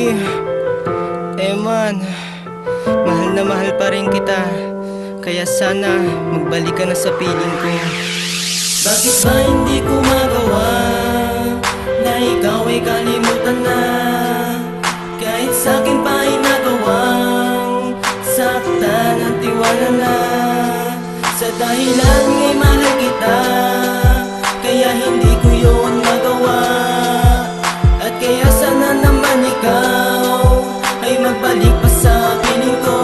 baby. Man, mahal na mahal pa rin kita. Kaya sana magbalik ka na sa piling ko. Bakit ba hindi ko magawa na ikaw ay kalimutan na? Kahit sa'kin pa ay nagawang saktan ang tiwala na. Sa dahilan ngay mahal kita, kaya hindi ko yun magawa. At kaya sana naman ikaw ay magbalik pa sa piling ko.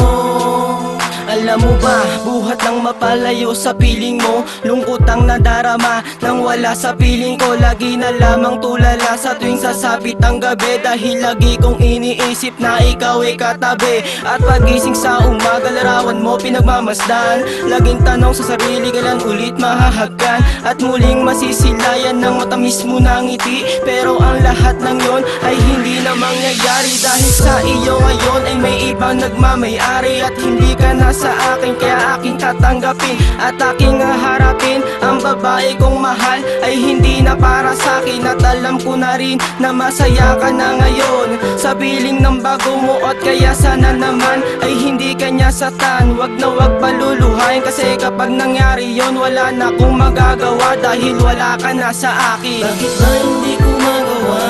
Alam mo ba, buhat ng mapalayo sa piling mo, lungkot ang nadarama nang wala sa piling ko. Lagi na lamang tulala sa tuwing sasapit ang gabi, dahil lagi kong iniisip na ikaw ay katabi. At pagising sa umaga, larawan mo pinagmamasdan. Laging tanong sa sarili, kailan ulit mahahagkan? At muling masisilayan ng matamis mo na ngiti. Pero ang lahat ng yon ay hindi na mangyayari, dahil sa iyo ngayon ay may ibang nagmamayari. At hindi ka na sa akin, kaya aking tatanggapin at aking harapin. Ang babae kong mahal ay hindi na para sa'kin. At alam ko na rin na masaya ka na ngayon sa piling ng bago mo. At kaya sana naman ay hindi ka niya satan. Wag na wag paluluhain, kasi kapag nangyari yon wala na akong magagawa, dahil wala ka na sa akin. Bakit ba hindi ko magawa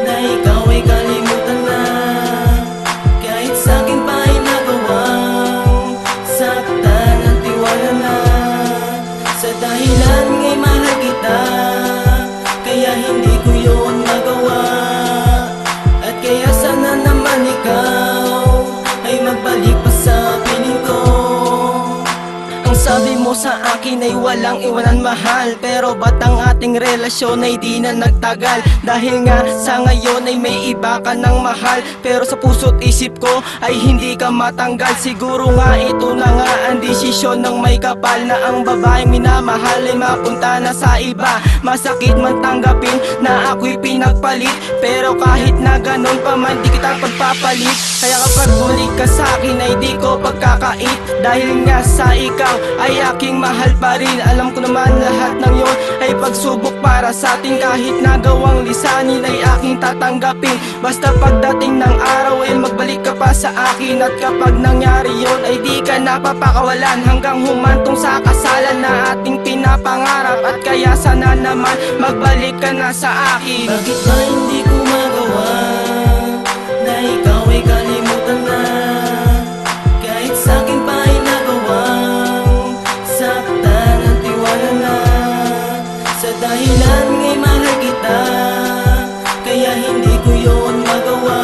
na ikaw ay kalimutan na? Kahit sa'kin pa ay nagawang saktan ang tiwala na. Sa dahilan ngay mahal kita, kaya hindi ko yun magawa. At kaya sana naman ikaw ay magbalik pa sa piling ko. Ang sabi mo sa akin ay walang iwanan mahal, pero ba't ang ating relasyon ay di na nagtagal? Dahil nga sa ngayon ay may iba ka ng mahal, pero sa puso't isip ko ay hindi ka matanggal. Siguro nga ito na nga ang desisyon ng may kapal, na ang babaeng minamahal ay mapunta na sa iba. Masakit man tanggapin na ako'y pinagpalit, pero kahit na ganun pa man di kita pagpapalit. Kaya kapag bulik ka sa akin ay di ko pagkakait, dahil nga sa ikaw ay aking mahal pa rin. Alam ko naman lahat ng yon ay pagsubok para sa atin. Kahit nagawang lisanin ay aking tatanggapin, basta pagdating ng araw ay magbalik ka pa sa akin. At kapag nangyari yon ay di ka napapakawalan, hanggang humantong sa kasalan na ating pinapangarap. At kaya sana naman magbalik ka na sa akin. Bakit ba hindi ko magawa na ikaw ay kalimutan na? Kahit sa'kin pa ay nagawang saktan ang tiwala na. Sa dahilan ngay mahal kita, kaya hindi ko yun magawa.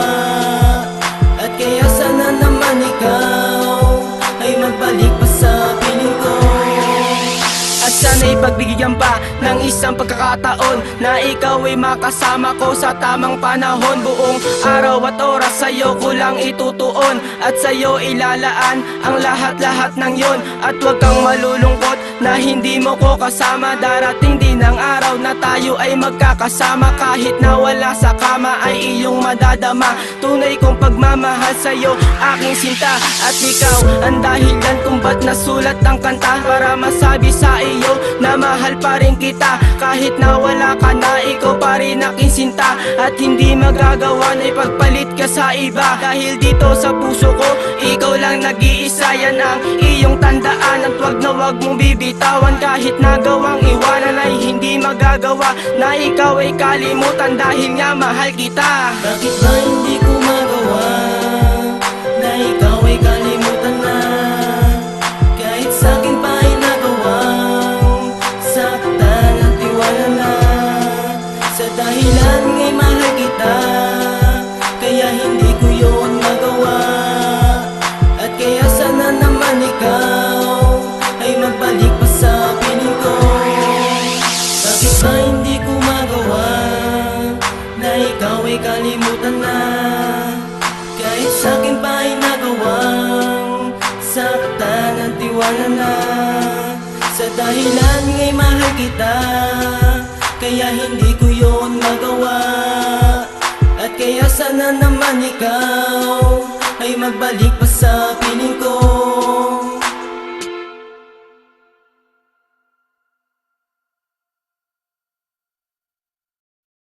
At kaya sana naman ikaw ay magbalik pa sa piling ko. At sana'y pagbigyan pa ng isang pagkakataon na ikaw ay makasama ko sa tamang panahon. Buong araw at oras sa'yo ko lang itutuon, at sa'yo ilalaan ang lahat-lahat ng yon. At huwag kang malulungkot na hindi mo ko kasama. Darating din ang araw na tayo ay magkakasama. Kahit na wala sa kama ay iyong madadama. Tunay kong pagmamahal sa'yo, aking sinta. At ikaw ang dahilan kung ba't nasulat ang kanta, para masabi sa iyo na mahal pa rin kita. Kahit na wala ka na, ikaw pa rin aking sinta. At hindi magagawa na ipagpalit ka sa iba, dahil dito sa puso ko ikaw lang nag-iisa. Yan ang iyong tandaan, at wag na wag mong bibitawan. Kahit nagawang iwanan ay hindi magagawa na ikaw ay kalimutan, dahil nga mahal kita. Bakit ba hindi ko magawa na ikaw ay kalimutan na? Kahit sa'kin pa ay nagawang saktan ang tiwala na. Sa dahilan ngay mahal kita, kaya hindi ko yun magawa. At kaya sana naman ikaw ay magbalik pa sa piling ko. Bakit ba hindi ko magawa na ikaw ay kalimutan na? Kahit sa'kin pa ay nagawang saktan ang tiwala na. Sa dahilan ngay mahal kita, kaya hindi ko yun magawa. At kaya sana naman ikaw ay magbalik pa sa piling ko.